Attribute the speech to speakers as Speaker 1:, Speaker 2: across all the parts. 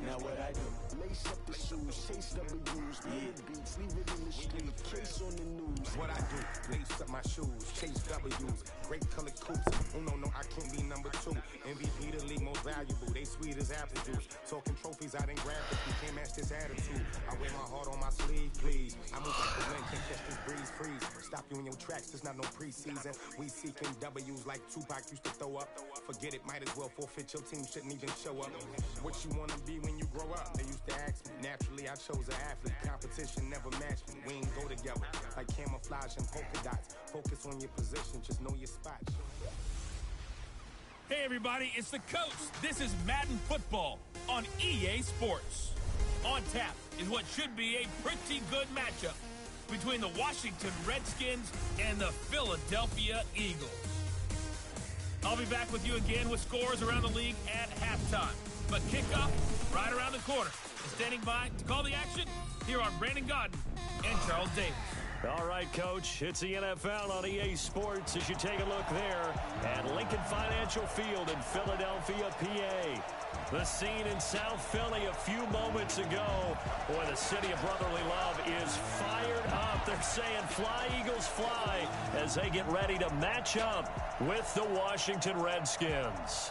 Speaker 1: Now what I do? Lace up the shoes, chase W's, beats, leave it in the street, case on the news.
Speaker 2: What I do? Lace up my shoes, chase W's, great colored coats. Oh no, I can't be number 2. MVP the league most valuable. They sweet as apple juice. Talking trophies, I didn't grab it. You can't match this attitude. I wear my heart on my sleeve, please. I move like the wind, can't catch this breeze, freeze. Stop you in your tracks, there's not no preseason. We seeking W's like Tupac used to throw up. Forget it, might as well forfeit. Your team shouldn't even show up. What you wanna be when you grow up? They used to ask me. Naturally, I chose an athlete. Competition never matched me. We ain't go together like camouflage and polka dots. Focus on your position, just know your spot.
Speaker 3: Hey everybody, it's the Coach. This is Madden Football on EA Sports. On tap is what should be a pretty good matchup between the Washington Redskins and the Philadelphia Eagles. I'll be back with you again with scores around the league at halftime. But kickoff right around the corner. And standing by to call the action, here are Brandon Gaudin and Charles Davis.
Speaker 4: All right, Coach, it's the NFL on EA Sports as you take a look there at Lincoln Financial Field in Philadelphia, PA. The scene in South Philly a few moments ago. Boy, the city of brotherly love is fired up. They're saying fly, Eagles, fly as they get ready to match up with the Washington Redskins.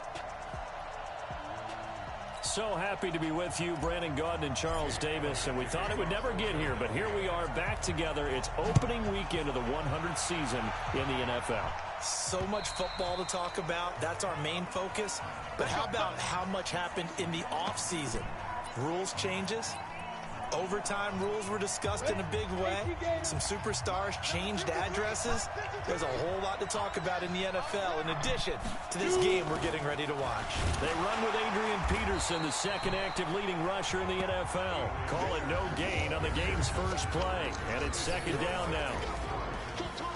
Speaker 4: So happy to be with you, Brandon Gaudin and Charles Davis, and we thought it would never get here, but here we are back together. It's opening weekend of the 100th season in the NFL.
Speaker 5: So much football to talk about. That's our main focus. But how about how much happened in the offseason? Rules changes. Overtime rules were discussed in a big way. Some superstars changed addresses. There's a whole lot to talk about in the NFL in addition to this game we're getting ready to watch.
Speaker 4: They run with Adrian Peterson, the second active leading rusher in the NFL. Call it no gain on the game's first play. And it's second down now.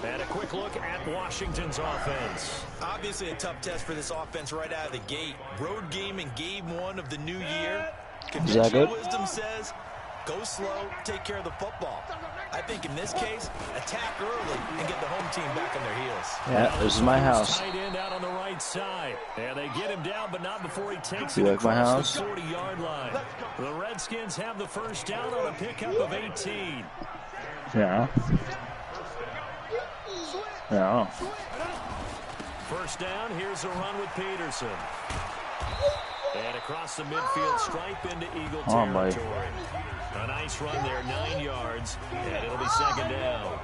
Speaker 4: And a quick look at Washington's offense.
Speaker 5: Obviously a tough test for this offense right out of the gate. Road game in game 1 of the new year. Conventional wisdom says, go slow, take care of the football. I think in this case, attack early and get the home team back on their heels.
Speaker 6: Yeah, this is my house.
Speaker 4: Tight end out on the right side. And they get him down, but not before he takes it
Speaker 6: like my
Speaker 4: across
Speaker 6: house?
Speaker 4: the 40-yard line. The Redskins have the first down on a pickup of 18.
Speaker 6: Yeah. Yeah.
Speaker 4: First down, here's a run with Peterson. And across the midfield stripe into Eagle territory. A nice run there, 9 yards, and it'll be second down.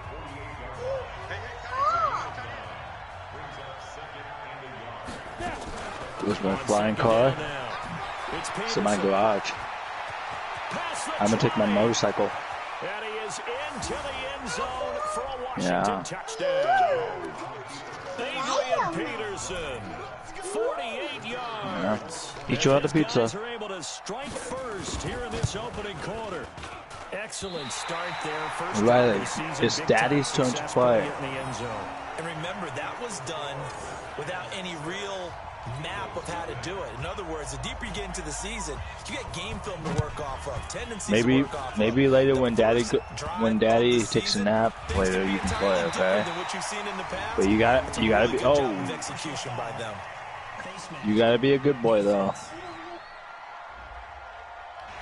Speaker 6: There's my flying car. It's in my garage. I'm gonna take my motorcycle.
Speaker 4: And he is into the end zone for a Washington touchdown. Adrian Peterson, 48 yards.
Speaker 6: Eat your other pizza.
Speaker 4: Guys are able to strike first here in this opening quarter. Excellent start there. First
Speaker 6: Riley,
Speaker 4: the season,
Speaker 6: it's Daddy's turn to play.
Speaker 4: In the end zone.
Speaker 5: And remember, that was done without any real map of how to do it. In other words, the deeper you get into the season, you get game film to work off of, tendencies to work off
Speaker 6: maybe
Speaker 5: of.
Speaker 6: later when Daddy takes a nap, later you can play, okay? But you gotta be
Speaker 5: execution by them.
Speaker 6: You gotta be a good boy though.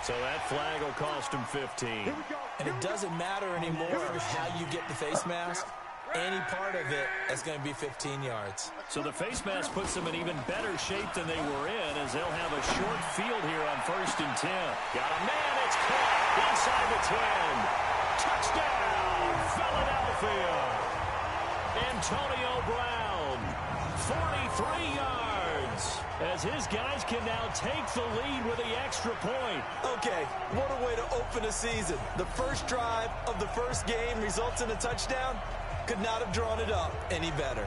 Speaker 4: So that flag will cost him 15.
Speaker 5: And it doesn't matter anymore how you get the face mask. Any part of it is going to be 15 yards.
Speaker 4: So the face mask puts them in even better shape than they were in as they'll have a short field here on 1st and 10. Got a man, it's caught inside the 10. Touchdown, Philadelphia. Antonio Brown, 43 yards as his guys can now take the lead with the extra point.
Speaker 5: Okay, what a way to open a season. The first drive of the first game results in a touchdown. Could not have drawn it up any better.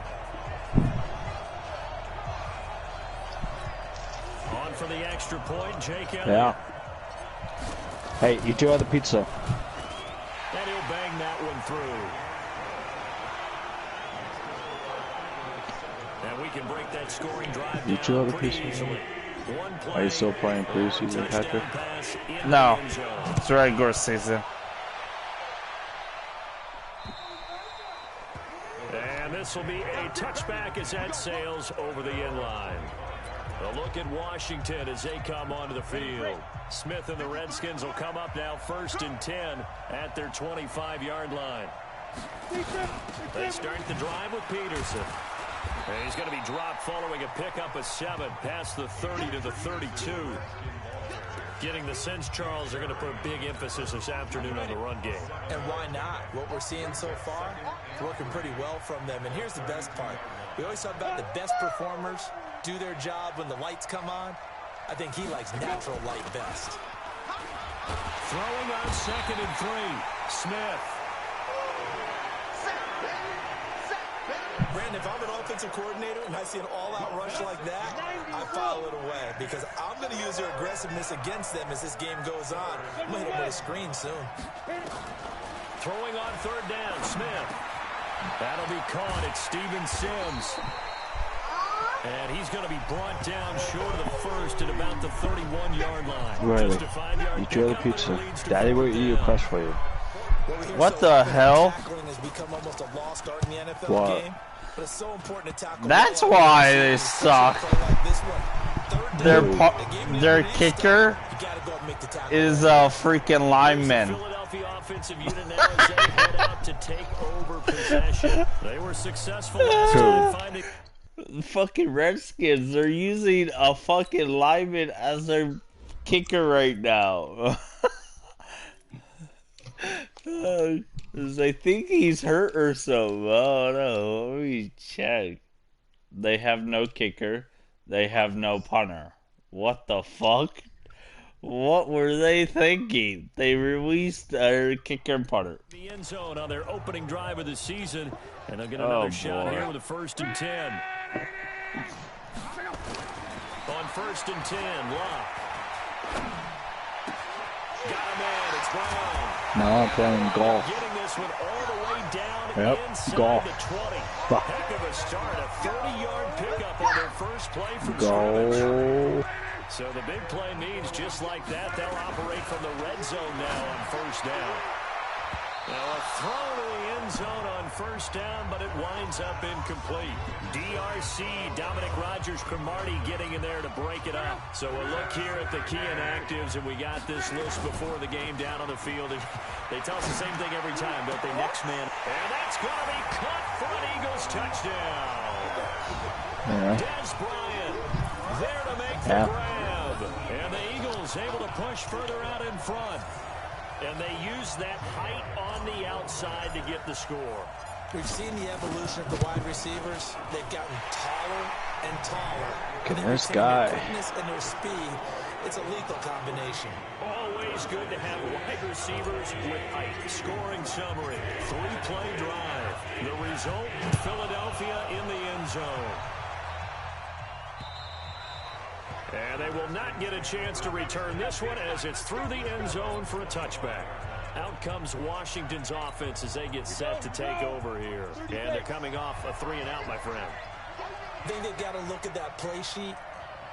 Speaker 4: On for the extra point, Jake Elliott.
Speaker 6: Yeah. Hey, eat your other pizza.
Speaker 4: And he'll bang that one through. And we can break that scoring drive
Speaker 6: Eat your
Speaker 4: down
Speaker 6: other
Speaker 4: pretty
Speaker 6: pizza.
Speaker 4: easily. One play,
Speaker 6: Are you still playing preseason, Patrick?
Speaker 7: No, it's regular season.
Speaker 4: And this will be a touchback as that sails over the end line. A look at Washington as they come onto the field. Smith and the Redskins will come up now 1st and 10 at their 25-yard line. They start the drive with Peterson. And he's going to be dropped following a pickup of 7 past the 30 to the 32. Getting the sense, Charles, they're going to put a big emphasis this afternoon on the run game.
Speaker 5: And why not? What we're seeing so far, it's working pretty well from them. And here's the best part. We always talk about the best performers do their job when the lights come on. I think he likes natural light best.
Speaker 4: Throwing on 2nd and 3. Smith.
Speaker 5: Brandon, if I'm an offensive coordinator and I see an all-out rush like that, I file it away because I'm going to use their aggressiveness against them as this game goes on. I'm going to hit them with a screen soon.
Speaker 4: Throwing on 3rd down, Smith. That'll be caught. It's Steven Sims. And he's going to be brought down short of the first at about the 31-yard line.
Speaker 6: Riley, eat your other pizza. Daddy will eat your crust for you.
Speaker 7: What the hell?
Speaker 6: What?
Speaker 7: That's why they suck. Their kicker is a freaking lineman.
Speaker 4: Philadelphia offensive unit now as they head out to take over possession. They were successful last time finding...
Speaker 7: Fucking Redskins, they're using a fucking lineman as their kicker right now. I think he's hurt or something. Oh no, let me check. They have no kicker. They have no punter. What the fuck? What were they thinking? They released their kicker and punter.
Speaker 4: The end zone on their opening drive of the season, and they'll get another shot here with a 1st and 10. On 1st and 10, Locke. Got him in. It's Brown.
Speaker 6: No, I'm playing golf.
Speaker 4: Getting this one all the way down inside
Speaker 6: golf.
Speaker 4: the 20. Heck of a start. A 30-yard pickup on their first play from scrimmage. So the big play means just like that, they'll operate from the red zone now on 1st down. Now a throw to the end zone on 1st down, but it winds up incomplete. DRC, Dominic Rodgers-Cromartie getting in there to break it up. So a look here at the key inactives, and we got this list before the game down on the field. They tell us the same thing every time, don't they? Next man. And that's going to be caught for an Eagles touchdown.
Speaker 6: Yeah.
Speaker 4: Des Bryant there to make the grab. And the Eagles able to push further out in front. And they use that height on the outside to get the score.
Speaker 5: We've seen the evolution of the wide receivers. They've gotten taller and taller.
Speaker 6: Look at this guy.
Speaker 5: Their quickness and their speed, it's a lethal combination.
Speaker 4: Always good to have wide receivers with height. Scoring summary, 3-play drive. The result, Philadelphia in the end zone. And they will not get a chance to return this one as it's through the end zone for a touchback. Out comes Washington's offense as they get set to take over here. And they're coming off a 3-and-out, my friend.
Speaker 5: I think they've got to look at that play sheet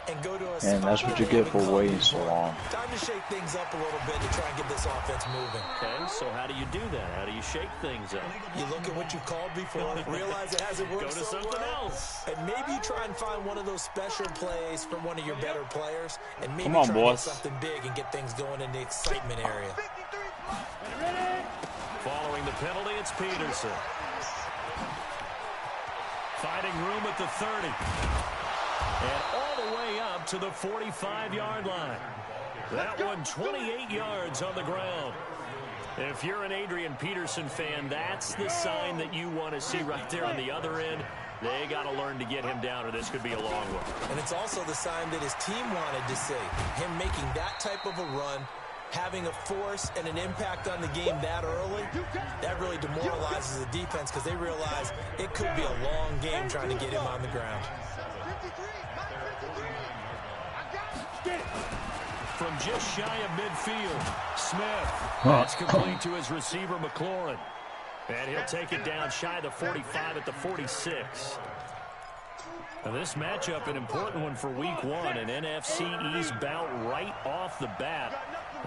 Speaker 5: and go to a
Speaker 6: And that's what you get for waiting so long.
Speaker 5: Time to shake things up a little bit to try and get this offense moving.
Speaker 4: Okay, so how do you do that? How do you shake things up?
Speaker 5: You look at what you called before, realize it hasn't worked
Speaker 4: Go to something else.
Speaker 5: And maybe you try and find one of those special plays from one of your better players, and maybe
Speaker 7: Come on,
Speaker 5: try
Speaker 7: boss.
Speaker 5: to get something big and get things going in the excitement area.
Speaker 4: Following the penalty, it's Peterson. Finding room at the 30. And all the way up to the 45-yard line. That one 28 yards on the ground. If you're an Adrian Peterson fan, that's the sign that you want to see right there on the other end. They got to learn to get him down, or this could be a long one.
Speaker 5: And it's also the sign that his team wanted to see. Him making that type of a run, having a force and an impact on the game that early, that really demoralizes the defense because they realize it could be a long game trying to get him on the ground.
Speaker 4: From just shy of midfield, Smith. That's complete to his receiver, McLaurin. And he'll take it down shy of the 45 at the 46. Now this matchup, an important one for week one, an NFC East bout right off the bat.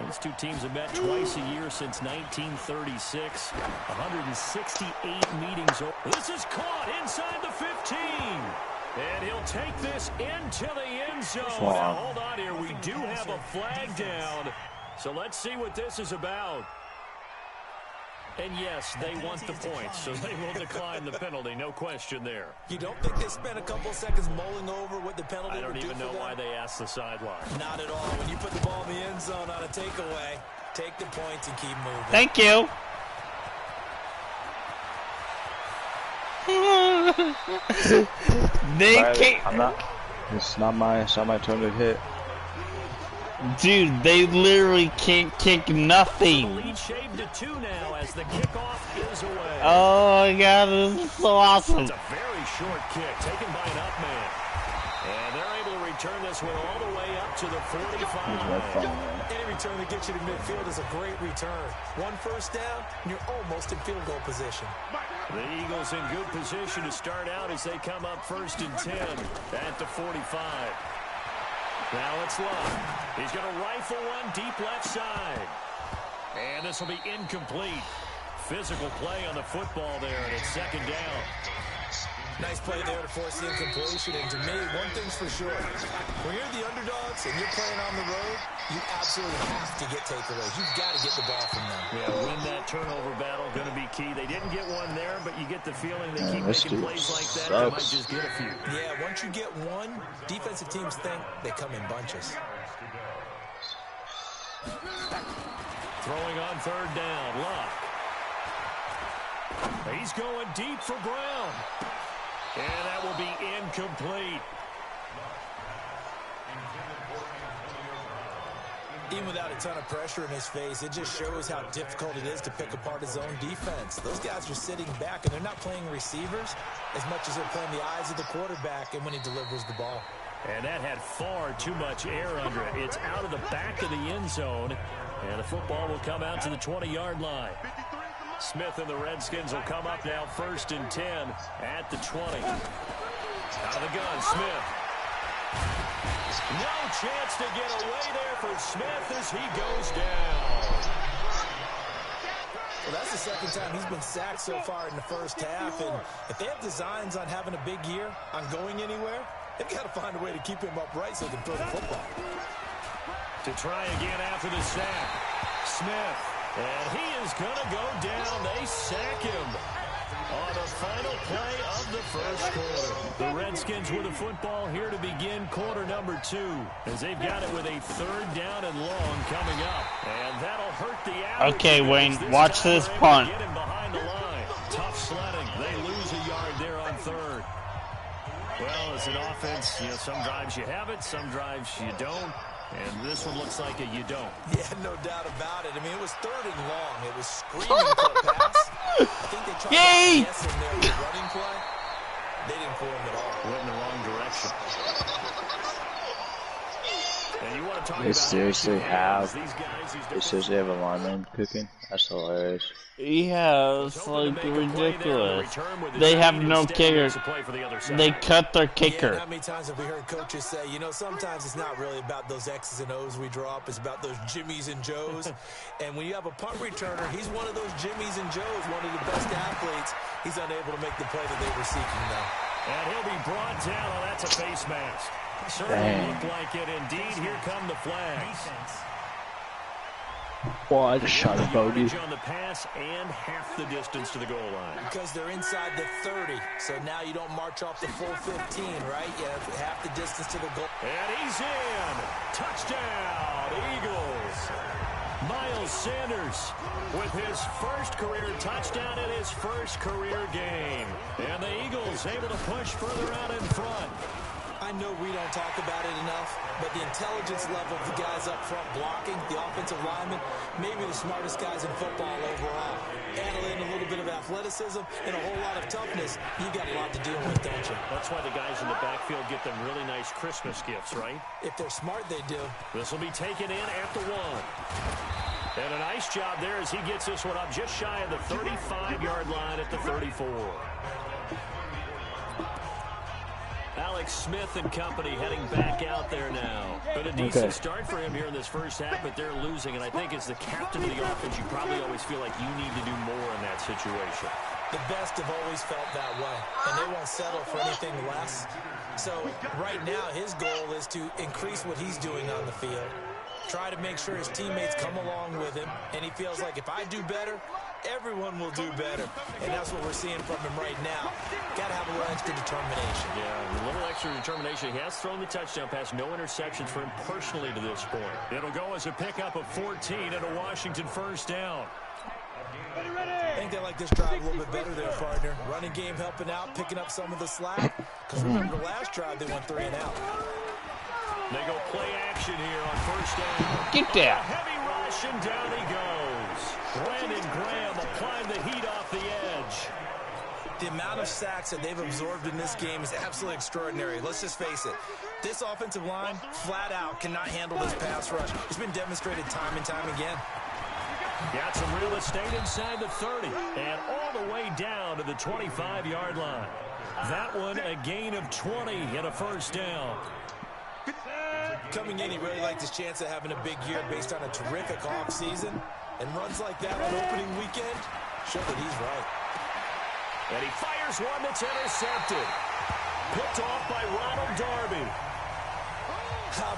Speaker 4: These two teams have met twice a year since 1936. 168 meetings. This is caught inside the 15. And he'll take this into the end zone.
Speaker 6: Wow.
Speaker 4: Now, hold on here. We do have a flag down. So let's see what this is about. And yes, they want the points, so they will decline the penalty. No question there.
Speaker 5: You don't think they spent a couple of seconds mulling over what the penalty would do? I
Speaker 4: don't even know why they asked the sideline.
Speaker 5: Not at all. When you put the ball in the end zone on a takeaway, take the points and keep moving.
Speaker 7: Thank you. They can't.
Speaker 6: I'm not. It's not my turn to hit.
Speaker 7: Dude, they literally can't kick nothing.
Speaker 4: The lead shaved to 2 now as the kickoff is away.
Speaker 7: Oh my god, this is so awesome.
Speaker 4: It's a very short kick taken by an up man. And they're able to return this one all the way up to the 45.
Speaker 5: Any return that gets you to midfield is a great return. One first down, and you're almost in field goal position.
Speaker 4: The Eagles in good position to start out as they come up 1st and 10 at the 45. Now it's Love. He's going to rifle one deep left side. And this will be incomplete. Physical play on the football there, and it's 2nd down.
Speaker 5: Nice play there to force the incompletion. And to me, one thing's for sure. When you're the underdogs and you're playing on the road, you absolutely have to get takeaways. You've got to get the ball from them.
Speaker 4: Yeah, win that turnover battle, going to be key. They didn't get one there, but you get the feeling they keep making plays like that. They might just get a few.
Speaker 5: Yeah, once you get one, defensive teams think they come in bunches.
Speaker 4: Throwing on 3rd down, Luck. He's going deep for Brown. And that will be incomplete.
Speaker 5: Even without a ton of pressure in his face, it just shows how difficult it is to pick apart his own defense. Those guys are sitting back, and they're not playing receivers as much as they're playing the eyes of the quarterback and when he delivers the ball.
Speaker 4: And that had far too much air under it. It's out of the back of the end zone, and the football will come out to the 20-yard line. Smith and the Redskins will come up now 1st and 10 at the 20. Out of the gun, Smith. No chance to get away there for Smith as he goes down.
Speaker 5: Well, that's the 2nd time he's been sacked so far in the first half. And if they have designs on having a big year, on going anywhere, they've got to find a way to keep him upright so they can throw the football.
Speaker 4: To try again after the sack. Smith. And he is going to go down. They sack him on the final play of the 1st quarter. The Redskins with the football here to begin quarter number 2 as they've got it with a 3rd down and long coming up. And that'll hurt the average.
Speaker 7: Okay, Wayne, watch this punt.
Speaker 4: Get him behind the line. Tough sledding. They lose a yard there on 3rd. Well, as an offense, you know, some drives you have it, some drives you don't. And this one looks like you don't.
Speaker 5: Yeah, no doubt about it. I mean, it was 3rd and long. It was screaming for a pass. I think they tried to guess in there with running play. They didn't fool him at all.
Speaker 4: Went in the wrong direction. And you want to talk
Speaker 6: They
Speaker 4: about
Speaker 6: seriously have.
Speaker 4: these guys,
Speaker 6: They seriously have a lineman cooking. That's hilarious.
Speaker 7: Yeah, it's like ridiculous. They have no kicker. They cut their
Speaker 5: Yeah,
Speaker 7: kicker.
Speaker 5: how many times have we heard coaches say, you know, sometimes it's not really about those X's and O's we draw up. It's about those Jimmies and Joes. And when you have a punt returner, he's one of those Jimmies and Joes, one of the best athletes. He's unable to make the play that they were seeking, though.
Speaker 4: And he'll be brought down. Oh, that's a face mask. Certainly looked like it. Indeed, here come the flags.
Speaker 6: Well, I just shot a bogey.
Speaker 4: On the pass and half the distance to the goal line.
Speaker 5: Because they're inside the 30, so now you don't march off the full 15, right? You have half the distance to the goal.
Speaker 4: And he's in. Touchdown, Eagles. Miles Sanders with his 1st career touchdown in his 1st career game. And the Eagles able to push further out in front.
Speaker 5: I know we don't talk about it enough, but the intelligence level of the guys up front blocking, the offensive linemen, maybe the smartest guys in football overall. Add in a little bit of athleticism and a whole lot of toughness, you got a lot to deal with, don't you?
Speaker 4: That's why the guys in the backfield get them really nice Christmas gifts, right?
Speaker 5: If they're smart, they do.
Speaker 4: This will be taken in at the 1. And a nice job there as he gets this one up just shy of the 35-yard line at the 34. Alex Smith and company heading back out there now. But a decent start for him here in this first half, but they're losing. And I think as the captain of the offense, you probably always feel like you need to do more in that situation.
Speaker 5: The best have always felt that way, and they won't settle for anything less. So right now, his goal is to increase what he's doing on the field, try to make sure his teammates come along with him, and he feels like if I do better, everyone will do better. And that's what we're seeing from him right now. Got to have a little extra determination.
Speaker 4: Yeah, a little extra determination. He has thrown the touchdown pass, no interceptions for him personally to this point. It'll go as a pickup of 14 and a Washington first down.
Speaker 5: I think they like this drive a little bit better there, partner. Running game helping out, picking up some of the slack. Because remember the last drive, they went 3 and out.
Speaker 4: They go play action here on first down.
Speaker 7: Get down.
Speaker 4: Heavy rush, and down he goes. Brandon Graham applying the heat off the edge.
Speaker 5: The amount of sacks that they've absorbed in this game is absolutely extraordinary. Let's just face it. This offensive line, flat out, cannot handle this pass rush. It's been demonstrated time and time again.
Speaker 4: Got some real estate inside the 30 and all the way down to the 25-yard line. That one a gain of 20 and a first down.
Speaker 5: Coming in, he really liked his chance of having a big year based on a terrific offseason. And runs like that on opening weekend show that he's right.
Speaker 4: And he fires one that's intercepted. Picked off by Ronald Darby.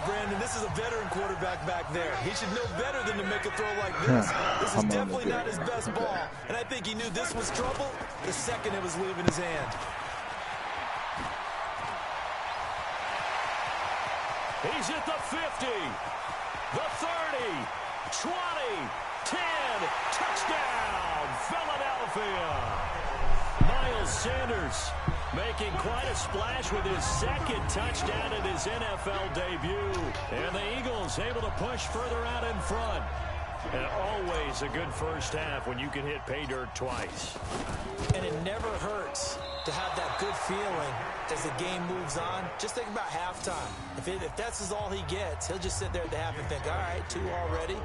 Speaker 5: Brandon, this is a veteran quarterback back there. He should know better than to make a throw like this. This is definitely not his best ball. And I think he knew this was trouble the second it was leaving his hand.
Speaker 4: He's at the 50, the 30, 20, 10, touchdown, Philadelphia. Miles Sanders making quite a splash with his second touchdown in his NFL debut. And the Eagles able to push further out in front. And always a good first half when you can hit pay dirt twice.
Speaker 5: And it never hurts to have that good feeling as the game moves on. Just think about halftime. If that's all he gets, he'll just sit there at the half and think, all right, 2 already.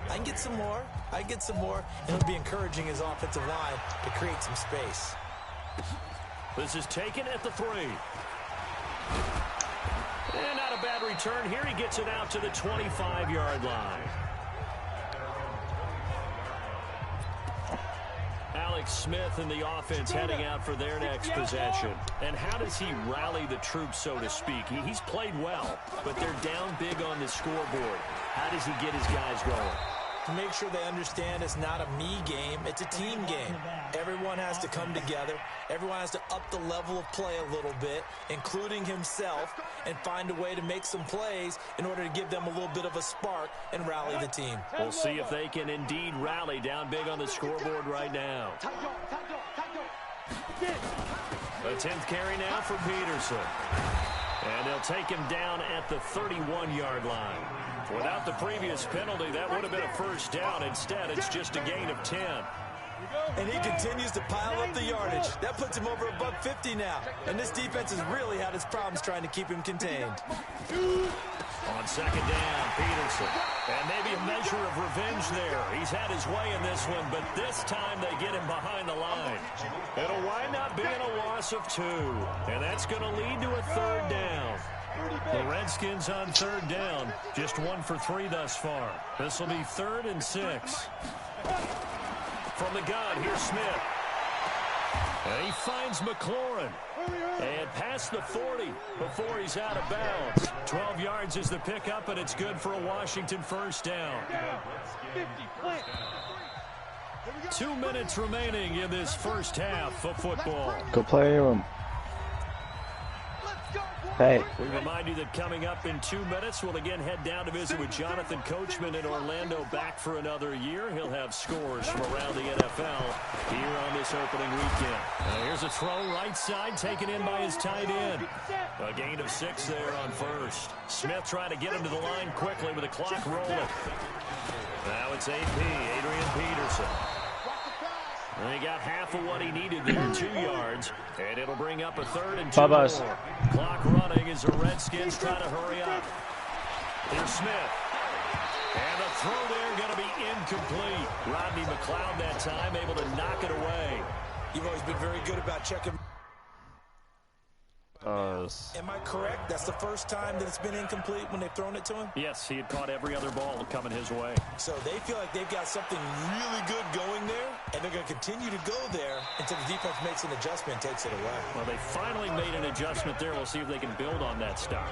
Speaker 5: I can get some more. I can get some more. And it'll be encouraging his offensive line to create some space.
Speaker 4: This is taken at the 3. And not a bad return here. He gets it out to the 25-yard line. Alex Smith and the offense heading out for their next possession. And how does he rally the troops, so to speak? He's played well, but they're down big on the scoreboard. How does he get his guys going?
Speaker 5: To make sure they understand it's not a me game, it's a team game. Everyone has to come together. Everyone has to up the level of play a little bit, including himself, and find a way to make some plays in order to give them a little bit of a spark and rally the team.
Speaker 4: We'll see if they can indeed rally down big on the scoreboard right now. A 10th carry now for Peterson. And they'll take him down at the 31-yard line. Without the previous penalty, that would have been a first down. Instead, it's just a gain of 10.
Speaker 5: And he continues to pile up the yardage. That puts him over $150 now. And this defense has really had its problems trying to keep him contained.
Speaker 4: On second down, Peterson. And maybe a measure of revenge there. He's had his way in this one, but this time they get him behind the line. It'll wind up being a loss of 2. And that's going to lead to a third down. The Redskins on third down, just 1 for 3 thus far. This will be 3rd and 6. From the gun, here's Smith. And he finds McLaurin. And past the 40 before he's out of bounds. 12 yards is the pickup, and it's good for a Washington first down. 2 minutes remaining in this first half of football.
Speaker 6: Go play him. Hey.
Speaker 4: We remind you that coming up in 2 minutes, we'll again head down to visit with Jonathan Coachman in Orlando, back for another year. He'll have scores from around the NFL here on this opening weekend. Here's a throw right side, taken in by his tight end. A gain of 6 there on first. Smith trying to get him to the line quickly with the clock rolling. Now it's AP, Adrian Peterson. And he got half of what he needed there, 2 yards. And it'll bring up a 3rd and 2 more. Clock running as the Redskins try to hurry up. Here's Smith. And the throw there going to be incomplete. Rodney McLeod that time able to knock it away.
Speaker 5: You've always been very good about checking.
Speaker 7: was.
Speaker 5: Am I correct? That's the first time that it's been incomplete when they've thrown it to him?
Speaker 4: Yes, he had caught every other ball coming his way.
Speaker 5: So they feel like they've got something really good going there, and they're going to continue to go there until the defense makes an adjustment and takes it away.
Speaker 4: Well, they finally made an adjustment there. We'll see if they can build on that stop.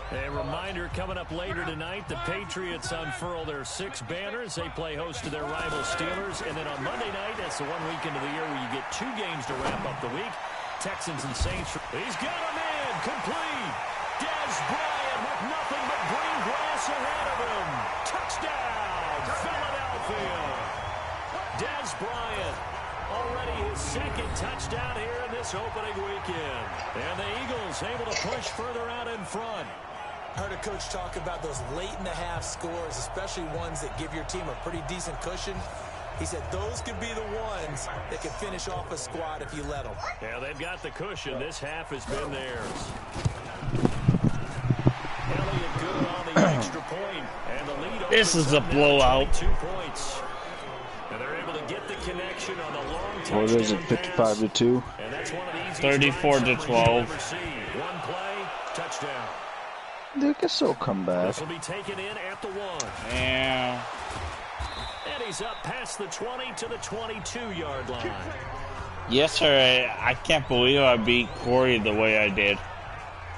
Speaker 4: A reminder coming up later tonight, the Patriots unfurl their 6 banners. They play host to their rival Steelers. And then on Monday night, that's the one weekend of the year where you get 2 games to wrap up the week. Texans and Saints. He's got him in. Complete. Dez Bryant with nothing but green grass ahead of him. Touchdown, Philadelphia. Dez Bryant. Already his 2nd touchdown here in this opening weekend. And the Eagles able to push further out in front.
Speaker 5: I heard a coach talk about those late-in-the-half scores, especially ones that give your team a pretty decent cushion. He said those could be the ones that can finish off a squad if you let them.
Speaker 4: Yeah, they've got the cushion. This half has been theirs. Elliott good on the extra point, and the lead.
Speaker 7: This is a blowout.
Speaker 4: 2 points. And they're able to get the connection on the long touchdown.
Speaker 6: What is it, 55-2?
Speaker 4: And that's one of the easiest
Speaker 7: 34-12.
Speaker 4: One play, touchdown.
Speaker 6: They can still come back.
Speaker 4: This will be taken in at the 1.
Speaker 7: Yeah.
Speaker 4: And he's up past the 20 to the 22-yard line.
Speaker 7: Yes, sir. I can't believe I beat Corey the way I did.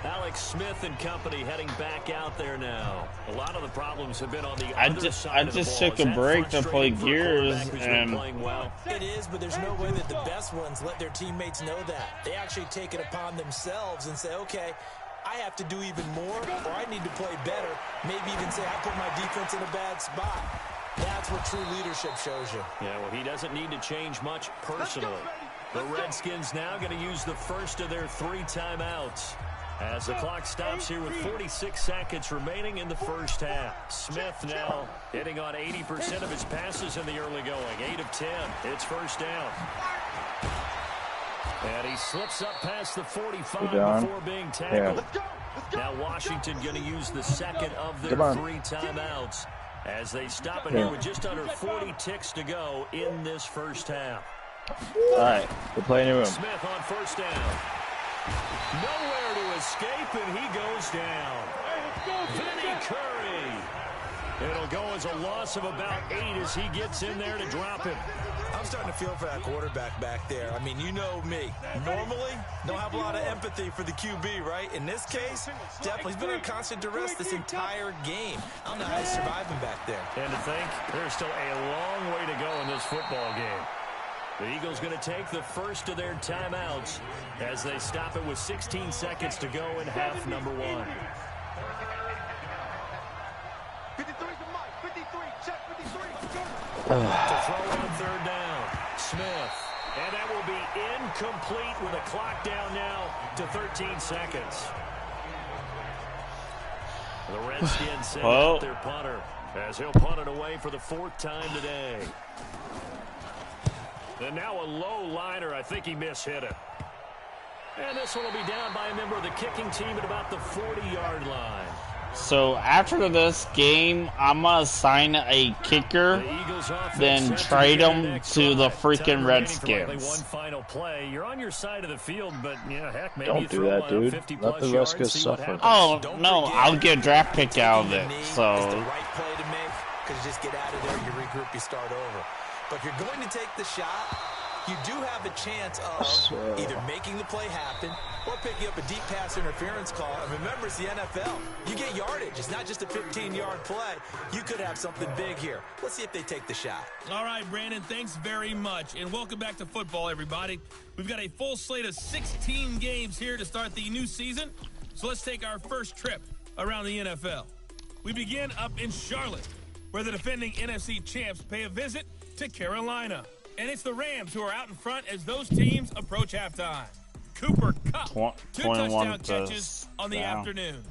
Speaker 4: Alex Smith and company heading back out there now. A lot of the problems have been on the
Speaker 7: I
Speaker 4: other
Speaker 7: just
Speaker 4: side of the
Speaker 7: took
Speaker 4: ball.
Speaker 7: a break to play Gears, and
Speaker 4: Well?
Speaker 5: It is, but there's no way that the best ones let their teammates know that. They actually take it upon themselves and say, okay, I have to do even more, or I need to play better. Maybe even say, I put my defense in a bad spot. That's what true leadership shows you.
Speaker 4: Yeah, well, he doesn't need to change much personally. The Redskins now going to use the first of their 3 timeouts as the clock stops here with 46 seconds remaining in the first half. Smith now hitting on 80% of his passes in the early going. 8 of 10. It's first down. And he slips up past the 45 before being tackled. Now Washington going to use the second of their 3 timeouts as they stop it here with just under 40 ticks to go in this first half.
Speaker 6: All right, we're playing a room.
Speaker 4: Smith on first down. Nowhere to escape, and he goes down. Vinny Curry. It'll go as a loss of about 8 as he gets in there to drop him.
Speaker 5: I'm starting to feel for that quarterback back there. I mean, you know me. Normally, don't have a lot of empathy for the QB, right? In this case, definitely. He's been on constant duress this entire game. I don't know how he's surviving back there.
Speaker 4: And to think, there's still a long way to go in this football game. The Eagles going to take the first of their timeouts as they stop it with 16 seconds to go in half number 1.
Speaker 1: 53 to Mike. 53. Check 53.
Speaker 4: To throw on third down, Smith. And that will be incomplete with a clock down now to 13 seconds. The Redskins send out their punter as he'll punt it away for the 4th time today. And now a low liner. I think he mishit it. And this one will be down by a member of the kicking team at about the 40-yard line.
Speaker 7: so after this game, I'm gonna sign a kicker, then trade him to the freaking Redskins.
Speaker 4: One final play. You're on your side of the field, but yeah, heck, maybe
Speaker 6: Don't
Speaker 4: you
Speaker 6: do
Speaker 4: throw
Speaker 6: that, dude.
Speaker 4: 50+
Speaker 6: Let the
Speaker 4: yards,
Speaker 6: Redskins
Speaker 4: see what
Speaker 6: suffer.
Speaker 4: happens.
Speaker 7: Oh
Speaker 5: Don't
Speaker 7: no,
Speaker 5: forget,
Speaker 7: I'll get a draft pick out of
Speaker 5: taking
Speaker 7: it.
Speaker 5: the knee is the
Speaker 7: So
Speaker 5: right play to make, because you just get out of there, you regroup, you start over. But if you're going to take the shot, you do have a chance of either making the play happen or picking up a deep pass interference call. And remember, it's the NFL. You get yardage. It's not just a 15-yard play. You could have something big here. Let's see if they take the shot.
Speaker 3: All right, Brandon, thanks very much. And welcome back to football, everybody. We've got a full slate of 16 games here to start the new season. So let's take our first trip around the NFL. We begin up in Charlotte, where the defending NFC champs pay a visit to Carolina. And it's the Rams who are out in front as those teams approach halftime. Cooper Kupp, 2 touchdown catches on the afternoon.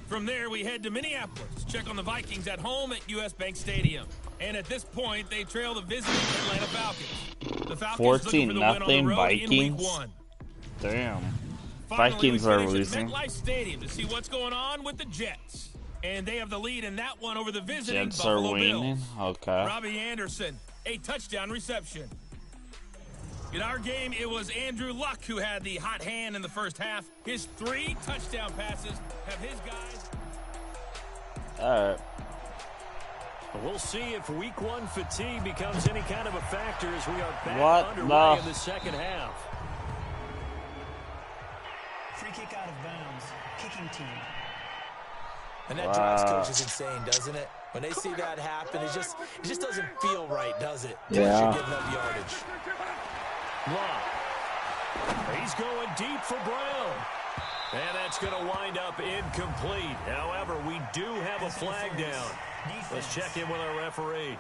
Speaker 3: From there, we head to Minneapolis, check on the Vikings at home at U.S. Bank Stadium. And at this point, they trail the visiting Atlanta Falcons. The Falcons looking for the win on the road in Week 1.
Speaker 7: damn,
Speaker 3: Finally,
Speaker 7: Vikings
Speaker 3: we
Speaker 7: are
Speaker 3: finish at
Speaker 7: losing.
Speaker 3: MetLife Stadium to see what's going on with the Jets. And they have the lead in that one over the visiting
Speaker 7: Jets are
Speaker 3: Buffalo
Speaker 7: winning.
Speaker 3: Bills.
Speaker 7: Okay.
Speaker 3: Robbie Anderson, a touchdown reception. In our game, it was Andrew Luck who had the hot hand in the first half. His 3 touchdown passes have his guys.
Speaker 7: All right.
Speaker 4: We'll see if week 1 fatigue becomes any kind of a factor as we are back underway in the second half.
Speaker 8: Free kick out of bounds. Kicking team.
Speaker 5: And that drives coaches insane, doesn't it? When they see that happen, it just doesn't feel right, does it?
Speaker 6: Yeah.
Speaker 5: You're giving up yardage.
Speaker 4: Lock. He's going deep for Brown. And that's going to wind up incomplete. However, we do have a flag down. Let's check in with our referee.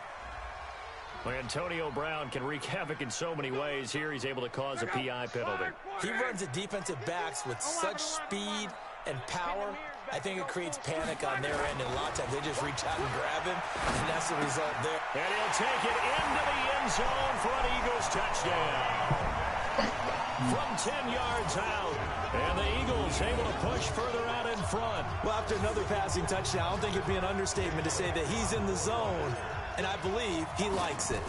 Speaker 4: Well, Antonio Brown can wreak havoc in so many ways. Here he's able to cause a PI penalty.
Speaker 5: He runs at defensive backs with such speed and power. I think it creates panic on their end, and a lot of times they just reach out and grab him, and that's the result there.
Speaker 4: And he'll take it into the end zone for an Eagles touchdown. From 10 yards out, and the Eagles able to push further out in front.
Speaker 5: Well, after another passing touchdown, I don't think it'd be an understatement to say that he's in the zone, and I believe he likes it.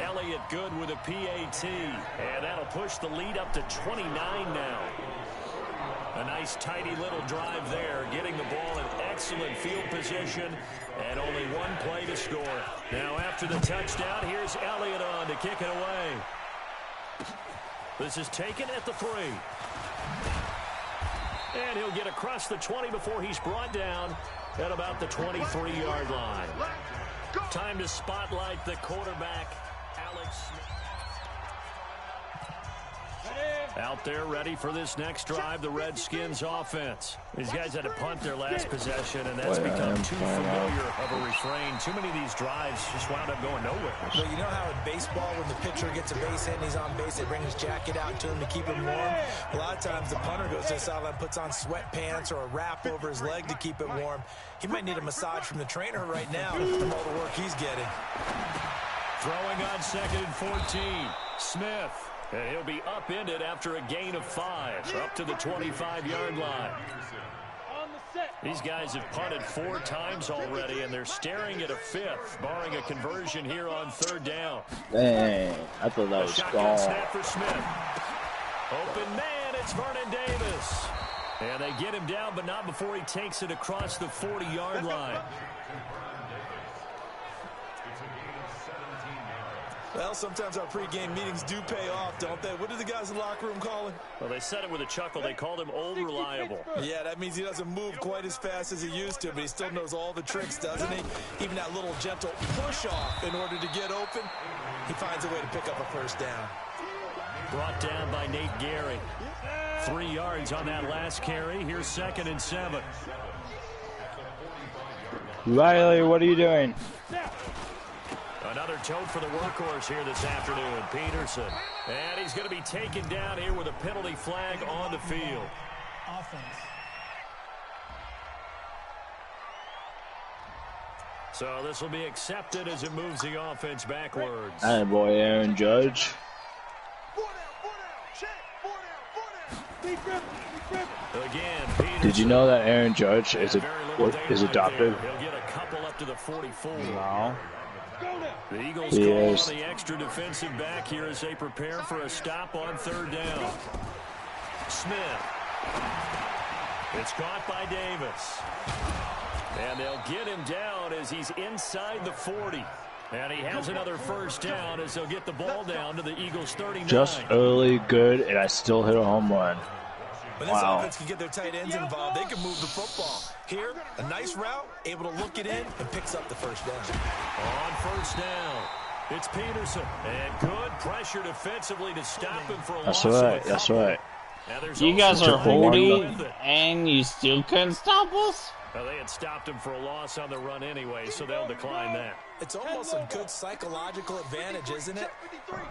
Speaker 4: Elliott good with a PAT, and that'll push the lead up to 29 now. A nice, tidy little drive there, getting the ball in excellent field position, and only one play to score. Now, after the touchdown, here's Elliott on to kick it away. This is taken at the 3. And he'll get across the 20 before he's brought down at about the 23-yard line. Time to spotlight the quarterback, Alex Smith. Out there ready for this next drive, the Redskins offense. These guys had to punt their last possession, and that's become too familiar of a refrain. Too many of these drives just wound up going nowhere.
Speaker 5: Well, you know how in baseball, when the pitcher gets a base hit and he's on base, they bring his jacket out to him to keep him warm? A lot of times the punter goes to the sideline, puts on sweatpants or a wrap over his leg to keep it warm. He might need a massage from the trainer right now from all the work he's getting.
Speaker 4: Throwing on 2nd and 14. Smith. And he'll be upended after a gain of 5, up to the 25-yard line. These guys have punted 4 times already, and they're staring at a 5th, barring a conversion here on 3rd down.
Speaker 6: Dang, I thought that was gone.
Speaker 4: Snap for Smith. Open man, it's Vernon Davis. And they get him down, but not before he takes it across the 40-yard line.
Speaker 5: Well, sometimes our pregame meetings do pay off, don't they? What do the guys in the locker room call him?
Speaker 4: Well, they said it with a chuckle. They called him Old Reliable.
Speaker 5: Yeah, that means he doesn't move quite as fast as he used to, but he still knows all the tricks, doesn't he? Even that little gentle push-off in order to get open, he finds a way to pick up a first down.
Speaker 4: Brought down by Nate Gary. 3 yards on that last carry. Here's 2nd and 7.
Speaker 6: Riley, what are you doing?
Speaker 4: Another tote for the workhorse here this afternoon, Peterson. And he's going to be taken down here with a penalty flag on the field.
Speaker 8: Offense.
Speaker 4: So this will be accepted as it moves the offense backwards.
Speaker 6: Atta boy, Aaron Judge.
Speaker 4: Again, Peterson.
Speaker 6: Did you know that Aaron Judge is adopted?
Speaker 4: He'll get a couple up to the 44.
Speaker 7: No.
Speaker 4: The Eagles call on the extra defensive back here as they prepare for a stop on 3rd down. Smith. It's caught by Davis. And they'll get him down as he's inside the 40. And he has another first down as they'll get the ball down to the Eagles 39.
Speaker 6: Just early, good, and I still hit a home run.
Speaker 5: When this offense can get their tight ends involved, they can move the football. Here, a nice route, able to look it in, and picks up the first down.
Speaker 4: On 1st down, it's Peterson. And good pressure defensively to stop him for a loss.
Speaker 6: That's right, that's right.
Speaker 7: You guys are holding, and you still couldn't stop us?
Speaker 4: Well, they had stopped him for a loss on the run anyway, so they'll decline that.
Speaker 5: It's almost a good psychological advantage, isn't it?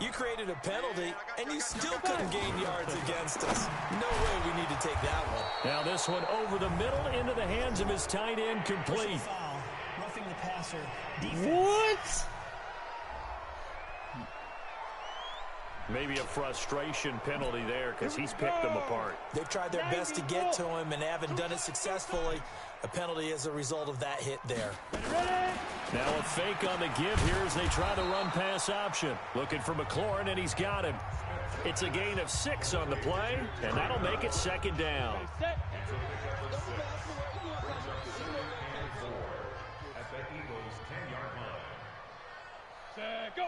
Speaker 5: You created a penalty, and you still couldn't gain yards against us. No way we need to take that one.
Speaker 4: Now this one over the middle into the hands of his tight end, complete.
Speaker 8: Foul. Roughing the passer. Defense.
Speaker 7: What?
Speaker 4: Maybe a frustration penalty there because he's picked them apart.
Speaker 5: They've tried their best to get to him and haven't done it successfully. A penalty as a result of that hit there.
Speaker 4: Now a fake on the give here as they try the run-pass option. Looking for McLaurin, and he's got him. It's a gain of 6 on the play, and that'll make it second down.
Speaker 3: Go.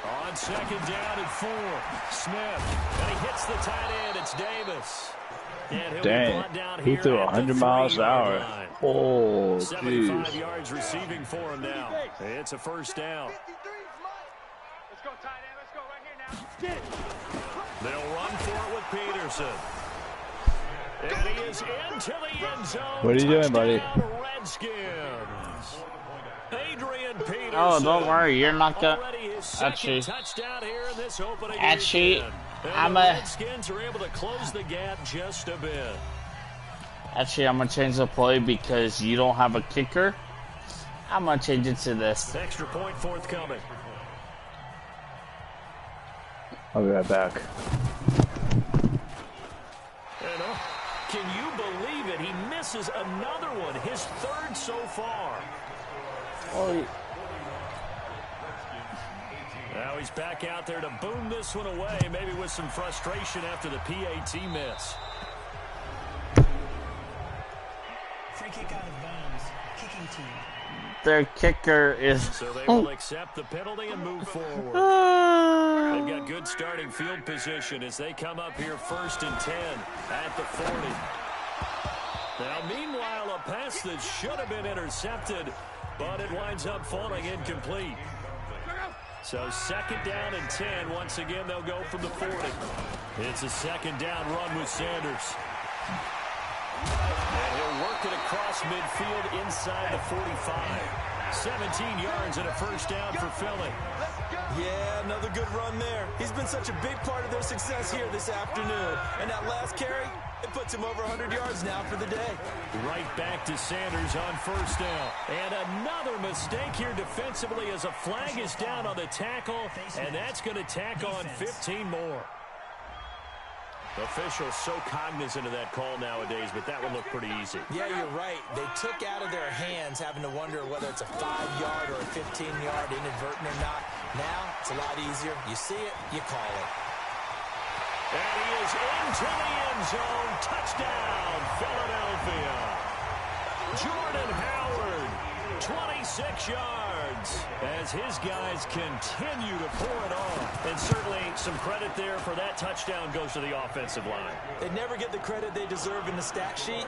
Speaker 4: On second down and 4, Smith. And he hits the tight end. It's Davis. And he'll be brought down
Speaker 6: He
Speaker 4: here
Speaker 6: threw
Speaker 4: at the
Speaker 6: 100 miles an
Speaker 4: 3-yard
Speaker 6: hour.
Speaker 4: line.
Speaker 6: Oh,
Speaker 4: 75
Speaker 6: jeez.
Speaker 4: yards receiving for him now. It's a first down.
Speaker 3: Let's go, tight end. Let's go right here now. Get it.
Speaker 4: They'll run for it with Peterson. And he is into the end zone.
Speaker 6: What are you doing, buddy?
Speaker 4: Touchdown, Redskins. Adrian Peterson.
Speaker 7: Oh, don't worry, you're not gonna.
Speaker 4: Already his
Speaker 7: Actually,
Speaker 4: second touchdown here in this opening
Speaker 7: actually,
Speaker 4: weekend.
Speaker 7: I'm
Speaker 4: the
Speaker 7: a.
Speaker 4: Redskins are able to close the gap just a bit.
Speaker 7: Actually, I'm gonna change the play because you don't have a kicker. I'm gonna change it to this.
Speaker 4: Extra point forthcoming.
Speaker 6: I'll be right back.
Speaker 4: Can you believe it? He misses another one, his 3rd so far.
Speaker 7: Oh,
Speaker 4: Now he's back out there to boom this one away, maybe with some frustration after the PAT miss.
Speaker 8: Free kick out of bounds. Kicking team.
Speaker 7: their kicker is.
Speaker 4: So they will accept the penalty and move forward. They've got good starting field position as they come up here 1st and 10 at the 40. Now, meanwhile, a pass that should have been intercepted, but it winds up falling incomplete. So 2nd down and 10. Once again, they'll go from the 40. It's a 2nd down run with Sanders. And he'll work it across midfield inside the 45. 17 yards and a 1st down for Philly.
Speaker 5: Yeah, another good run there. He's been such a big part of their success here this afternoon. And that last carry, it puts him over 100 yards now for the day.
Speaker 4: Right back to Sanders on 1st down. And another mistake here defensively as a flag is down on the tackle, and that's going to tack on 15 more. Officials so cognizant of that call nowadays, but that one looked pretty easy.
Speaker 5: Yeah, you're right. They took out of their hands having to wonder whether it's a 5-yard or a 15-yard inadvertent or not. Now, it's a lot easier. You see it, you call it.
Speaker 4: And he is into the end zone. Touchdown, Philadelphia. Jordan Howard, 26 yards, as his guys continue to pour it on. And certainly some credit there for that touchdown goes to the offensive line.
Speaker 5: They never get the credit they deserve in the stat sheet,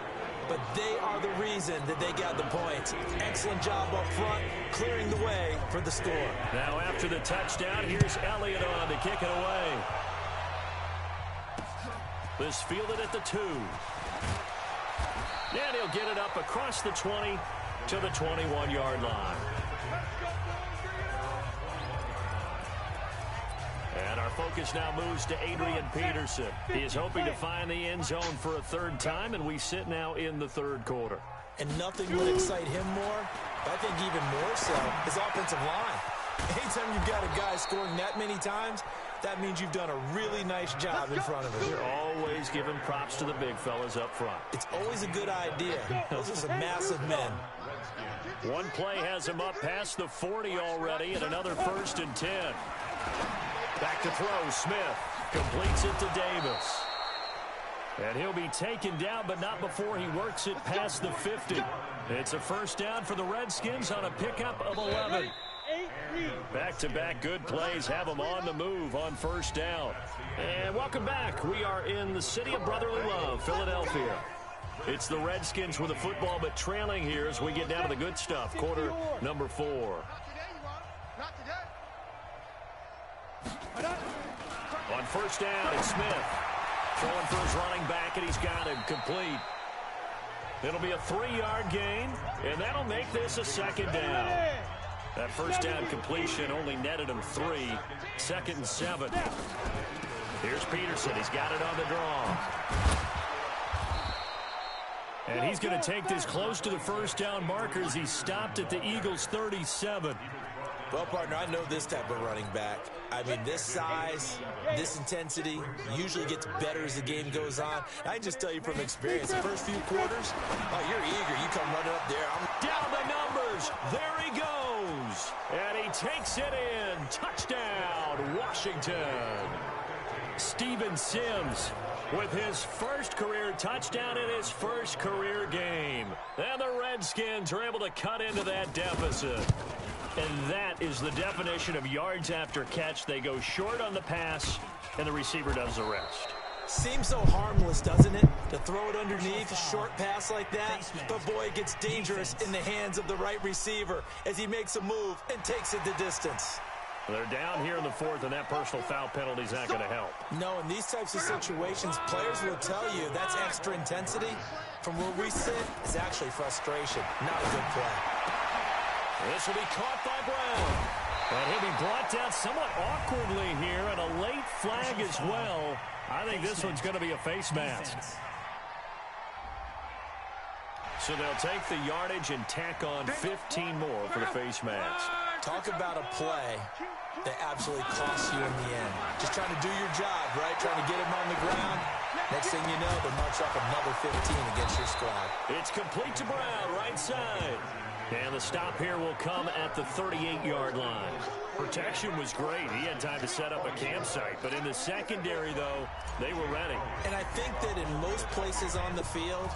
Speaker 5: but they are the reason that they got the points. Excellent job up front, clearing the way for the score.
Speaker 4: Now after the touchdown, here's Elliott on to kick it away. This fielded at the 2. And he'll get it up across the 20 to the 21-yard line. And our focus now moves to Adrian Peterson. He is hoping to find the end zone for a 3rd time, and we sit now in the 3rd quarter.
Speaker 5: And nothing would excite him more, but I think even more so, his offensive line. Anytime you've got a guy scoring that many times, that means you've done a really nice job in front of him.
Speaker 4: You're always giving props to the big fellas up front.
Speaker 5: It's always a good idea. Those are some massive men.
Speaker 4: One play has him up past the 40 already, and another 1st and 10. Back to throw, Smith completes it to Davis. And he'll be taken down, but not before he works it past the 50. It's a 1st down for the Redskins on a pickup of 11. Back-to-back good plays have them on the move on 1st down. And welcome back. We are in the city of brotherly love, Philadelphia. It's the Redskins with the football, but trailing here as we get down to the good stuff. Quarter number 4. On 1st down, it's Smith. Throwing for his running back, and he's got him complete. It'll be a 3-yard gain, and that'll make this a 2nd down. That 1st down completion only netted him 3. 2nd and 7. Here's Peterson. He's got it on the draw. And he's going to take this close to the 1st down markers. He stopped at the Eagles' 37.
Speaker 5: Well, partner, I know this type of running back. I mean, this size, this intensity usually gets better as the game goes on. I can just tell you from experience, the first few quarters, oh, you're eager. You come running up there.
Speaker 4: Down the numbers. There he goes. And he takes it in. Touchdown, Washington. Steven Sims with his first career touchdown in his first career game. And the Redskins are able to cut into that deficit. And that is the definition of yards after catch. They go short on the pass, and the receiver does the rest.
Speaker 5: Seems so harmless, doesn't it? To throw it underneath, a short pass like that. But, boy, it gets dangerous in the hands of the right receiver as he makes a move and takes it the distance.
Speaker 4: They're down here in the fourth, and that personal foul penalty is not going to help.
Speaker 5: No, in these types of situations, players will tell you that's extra intensity. From where we sit, it's actually frustration, not a good play.
Speaker 4: This will be caught by Brown. And he'll be brought down somewhat awkwardly here, and a late flag as well. I think this one's going to be a face mask. So they'll take the yardage and tack on 15 more for the face mask.
Speaker 5: Talk about a play that absolutely costs you in the end. Just trying to do your job, right? Trying to get him on the ground. Next thing you know, they march up another 15 against your squad.
Speaker 4: It's complete to Brown, right side. And the stop here will come at the 38-yard line. Protection was great. He had time to set up a campsite. But in the secondary, though, they were ready.
Speaker 5: And I think that in most places on the field,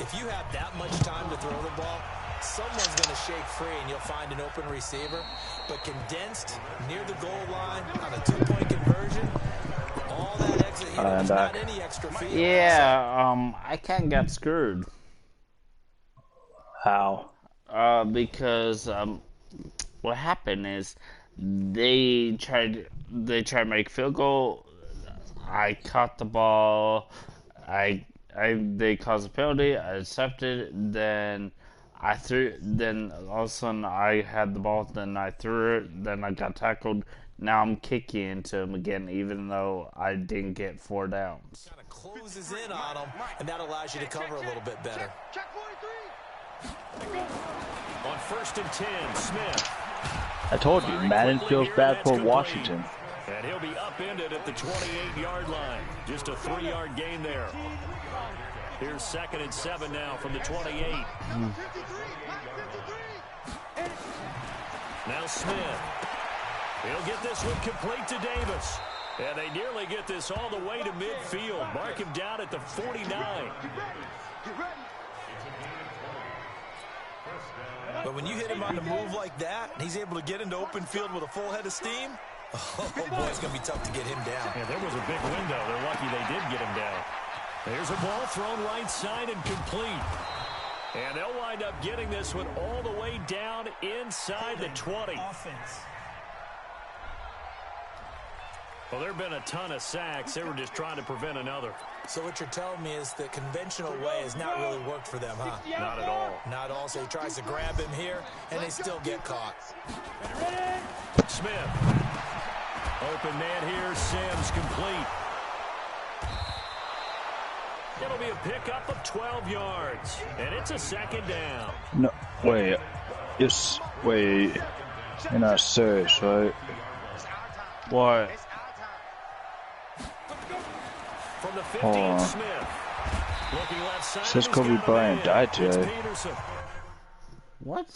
Speaker 5: if you have that much time to throw the ball, someone's going to shake free and you'll find an open receiver. But condensed near the goal line on a two-point conversion, all that exit, there's not any extra field.
Speaker 7: Yeah, I can't get screwed.
Speaker 6: How?
Speaker 7: Because what happened is they tried to make field goal. I caught the ball. They caused a penalty. I accepted. Then I threw. Then all of a sudden I had the ball. Then I threw it. Then I got tackled. Now I'm kicking into him again, even though I didn't get 4 downs.
Speaker 5: Kind of closes in on him, and that allows you to cover a little bit better.
Speaker 4: On 1st and 10, Smith.
Speaker 6: I told you, Madden feels bad for Washington.
Speaker 4: And he'll be upended at the 28-yard line. Just a 3-yard gain there. Here's 2nd and 7 now from the 28. Now Smith. He'll get this one complete to Davis. And they nearly get this all the way to midfield. Mark him down at the 49.
Speaker 5: But when you hit him on the move like that, and he's able to get into open field with a full head of steam, oh boy, it's going to be tough to get him down.
Speaker 4: Yeah, there was a big window. They're lucky they did get him down. There's a ball thrown right side and complete. And they'll wind up getting this one all the way down inside the 20.
Speaker 8: Offense.
Speaker 4: Well, there have been a ton of sacks. They were just trying to prevent another.
Speaker 5: So what you're telling me is the conventional way has not really worked for them, huh?
Speaker 4: Not at all.
Speaker 5: Not at all. So he tries to grab him here, and they still get caught.
Speaker 4: Smith. Open man here. Sims complete. It'll be a pickup of 12 yards. And it's a 2nd down.
Speaker 6: No, wait. Wait. You're not serious, right?
Speaker 7: What?
Speaker 4: From the 15, Smith. Looking left side.
Speaker 6: Says Kobe Bryant died today.
Speaker 7: What?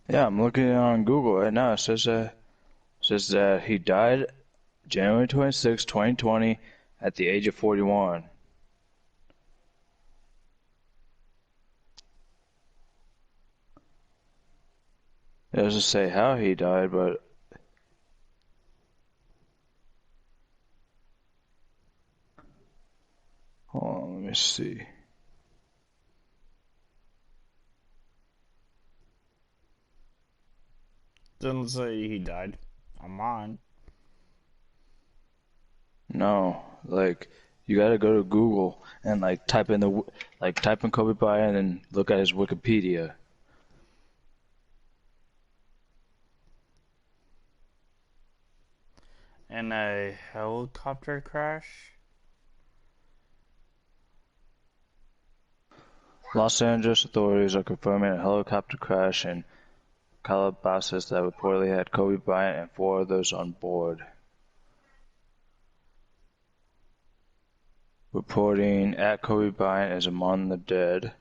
Speaker 6: Yeah, I'm looking on Google right now. It says that he died January 26, 2020 at the age of 41. It doesn't say how he died, but hold on, let me see.
Speaker 7: Doesn't say he died on mine.
Speaker 6: No, like you gotta go to Google and type in Kobe Bryant and look at his Wikipedia.
Speaker 7: In a helicopter crash?
Speaker 6: Los Angeles authorities are confirming a helicopter crash in Calabasas that reportedly had Kobe Bryant and 4 others on board. Reporting at Kobe Bryant is among the dead.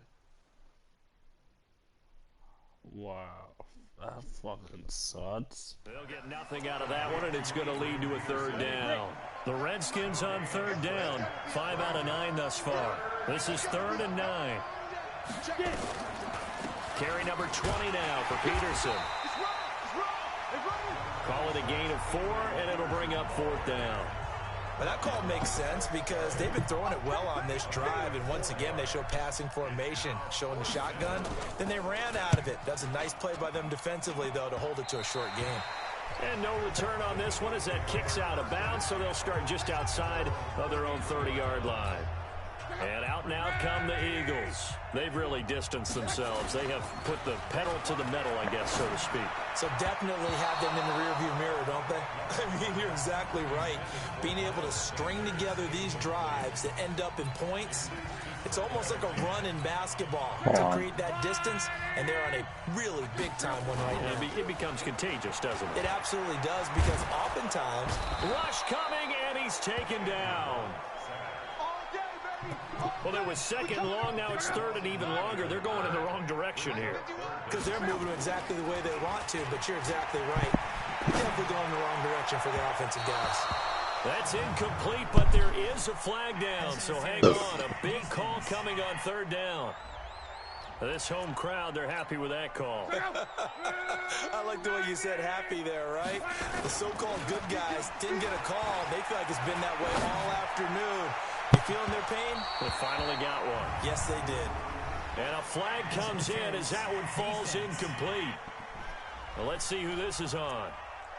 Speaker 7: Wow, that fucking sucks.
Speaker 4: They'll get nothing out of that one, and it's going to lead to a third down. The Redskins on third down, 5 out of 9 thus far. This is 3rd and 9. Carry number 20 now for Peterson. Call it a gain of 4, and it'll bring up 4th down.
Speaker 5: Well, that call makes sense because they've been throwing it well on this drive, and once again they show passing formation, showing the shotgun. Then they ran out of it. That's a nice play by them defensively, though, to hold it to a short game.
Speaker 4: And no return on this one as that kicks out of bounds, so they'll start just outside of their own 30-yard line. And out now come the Eagles. They've really distanced themselves. They have put the pedal to the metal, I guess, so to speak.
Speaker 5: So definitely have them in the rearview mirror, don't they? I mean, you're exactly right. Being able to string together these drives that end up in points, it's almost like a run in basketball to create that distance, and they're on a really big-time one right now.
Speaker 4: It becomes contagious, doesn't it?
Speaker 5: It absolutely does, because oftentimes...
Speaker 4: Rush coming, and he's taken down. Well, there was 2nd and long. Now it's 3rd and even longer. They're going in the wrong direction here.
Speaker 5: Because they're moving exactly the way they want to, but you're exactly right. Definitely going in the wrong direction for the offensive guys.
Speaker 4: That's incomplete, but there is a flag down, so hang on. A big call coming on 3rd down. This home crowd, they're happy with that call.
Speaker 5: I like the way you said happy there, right? The so-called good guys didn't get a call. They feel like it's been that way all afternoon. You feeling their pain?
Speaker 4: They finally got one.
Speaker 5: Yes, they did.
Speaker 4: And a flag comes in as that one falls incomplete. Well, let's see who this is on.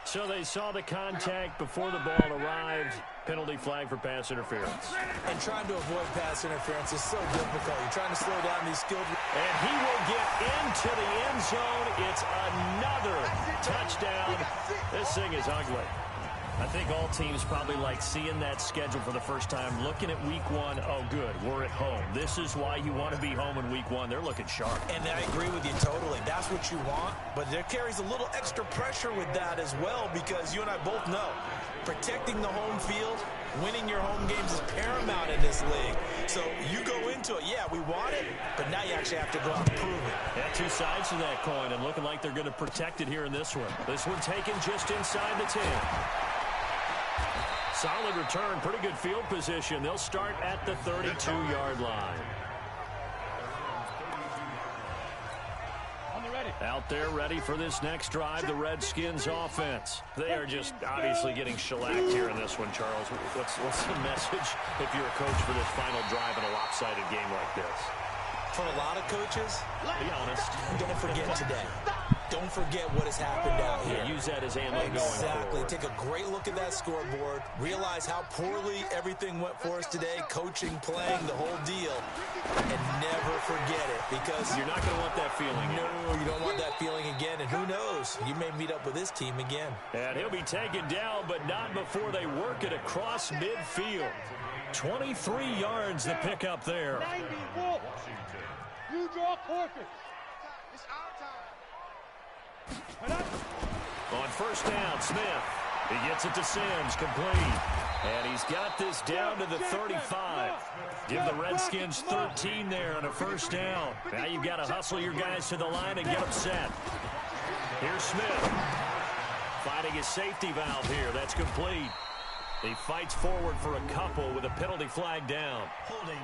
Speaker 4: So they saw the contact before the ball arrived. Penalty flag for pass interference.
Speaker 5: And trying to avoid pass interference is so difficult. You're trying to slow down these skilled...
Speaker 4: And he will get into the end zone. It's another touchdown. This thing is ugly. I think all teams probably like seeing that schedule for the first time, looking at week 1. Oh, good, we're at home. This is why you want to be home in week 1. They're looking sharp.
Speaker 5: And I agree with you totally. That's what you want, but there carries a little extra pressure with that as well, because you and I both know protecting the home field, winning your home games is paramount in this league. So you go into it, yeah, we want it, but now you actually have to go out and prove it.
Speaker 4: Yeah, 2 sides to that coin, and looking like they're going to protect it here in this one. This one taken just inside the 10. Solid return, pretty good field position. They'll start at the 32-yard line. Out there ready for this next drive, the Redskins offense. They are just obviously getting shellacked here in this one, Charles. What's the message if you're a coach for this final drive in a lopsided game like this?
Speaker 5: For a lot of coaches,
Speaker 4: be honest,
Speaker 5: don't forget today. Don't forget what has happened out here.
Speaker 4: Use that as ammo going forward.
Speaker 5: Exactly. Take a great look at that scoreboard. Realize how poorly everything went for us today. Coaching, playing, the whole deal. And never forget it, because
Speaker 4: you're not going to want that feeling again.
Speaker 5: No, you don't want that feeling again. And who knows? You may meet up with this team again.
Speaker 4: And he'll be taken down, but not before they work it across midfield. 23 yards to pick up there.
Speaker 9: 94. You draw quarter. It's our time.
Speaker 4: On first down, Smith. He gets it to Sims, complete. And he's got this down to the 35. Give the Redskins 13 there on a first down. Now you've got to hustle your guys to the line and get them set. Here's Smith. Finding his safety valve here. That's complete. He fights forward for a couple with a penalty flag down.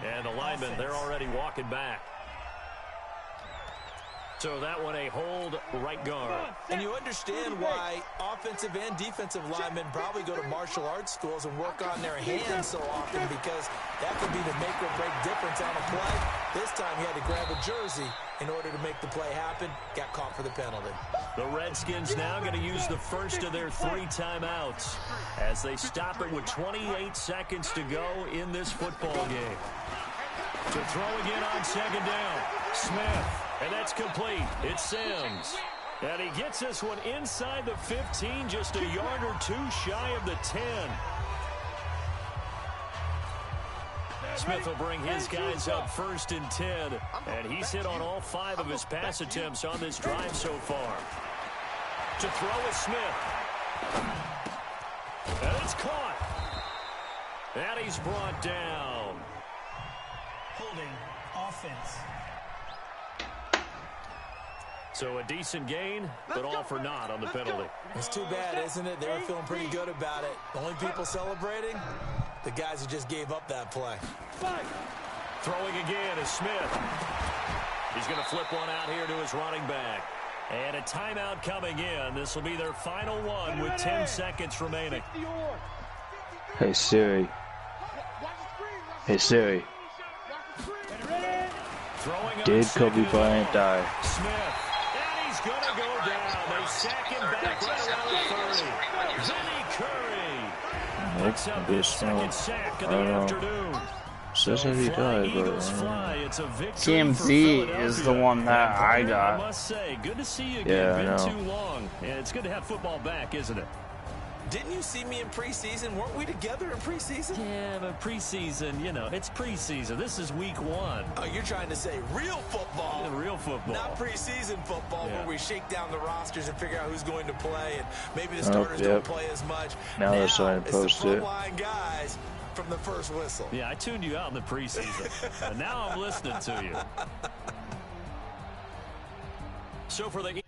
Speaker 4: And the linemen, they're already walking back. So that one a hold right guard.
Speaker 5: And you understand why offensive and defensive linemen probably go to martial arts schools and work on their hands so often, because that could be the make or break difference on a play. This time he had to grab a jersey in order to make the play happen. Got caught for the penalty. The Redskins now going to use the first of their 3 timeouts as they stop it with 28 seconds to go in this football game. To throw again on second down, Smith. And that's complete. It's Sims. And he gets this one inside the 15, just a yard or 2 shy of the 10. Smith will bring his guys up 1st and 10. And he's hit on all 5 of his pass attempts on this drive so far.
Speaker 4: To throw is Smith. And it's caught. And he's brought down.
Speaker 8: Holding offense.
Speaker 4: So a decent gain, but all for naught on the penalty.
Speaker 5: It's too bad, isn't it? They were feeling pretty good about it. The only people celebrating, the guys who just gave up that play.
Speaker 4: Throwing again is Smith. He's going to flip one out here to his running back. And a timeout coming in. This will be their final one with 10 seconds remaining.
Speaker 6: Hey Siri. Hey Siri. Did Kobe Bryant die?
Speaker 4: Smith. And he's going to go down. They sack him back right around the 30. Vinny Curry. Picks up his second sack of the afternoon.
Speaker 6: Says that he died, but
Speaker 7: TMZ is the one that I
Speaker 4: I
Speaker 7: got.
Speaker 4: must say, good to see you again.
Speaker 6: Yeah, I know.
Speaker 4: Been too long. Yeah, it's good to have football back, isn't it?
Speaker 5: Didn't you see me in preseason? Weren't we together in preseason?
Speaker 4: Yeah, but preseason, you know, it's preseason. This is week 1.
Speaker 5: Oh, you're trying to say real football.
Speaker 4: Yeah, real football.
Speaker 5: Not preseason football,
Speaker 4: Yeah.
Speaker 5: where we shake down the rosters and figure out who's going to play, and maybe the starters don't play as much.
Speaker 6: Now they're starting to post
Speaker 5: it's the
Speaker 6: it.
Speaker 5: frontline guys from the first whistle.
Speaker 4: Yeah, I tuned you out in the preseason. And now I'm listening to you. So for the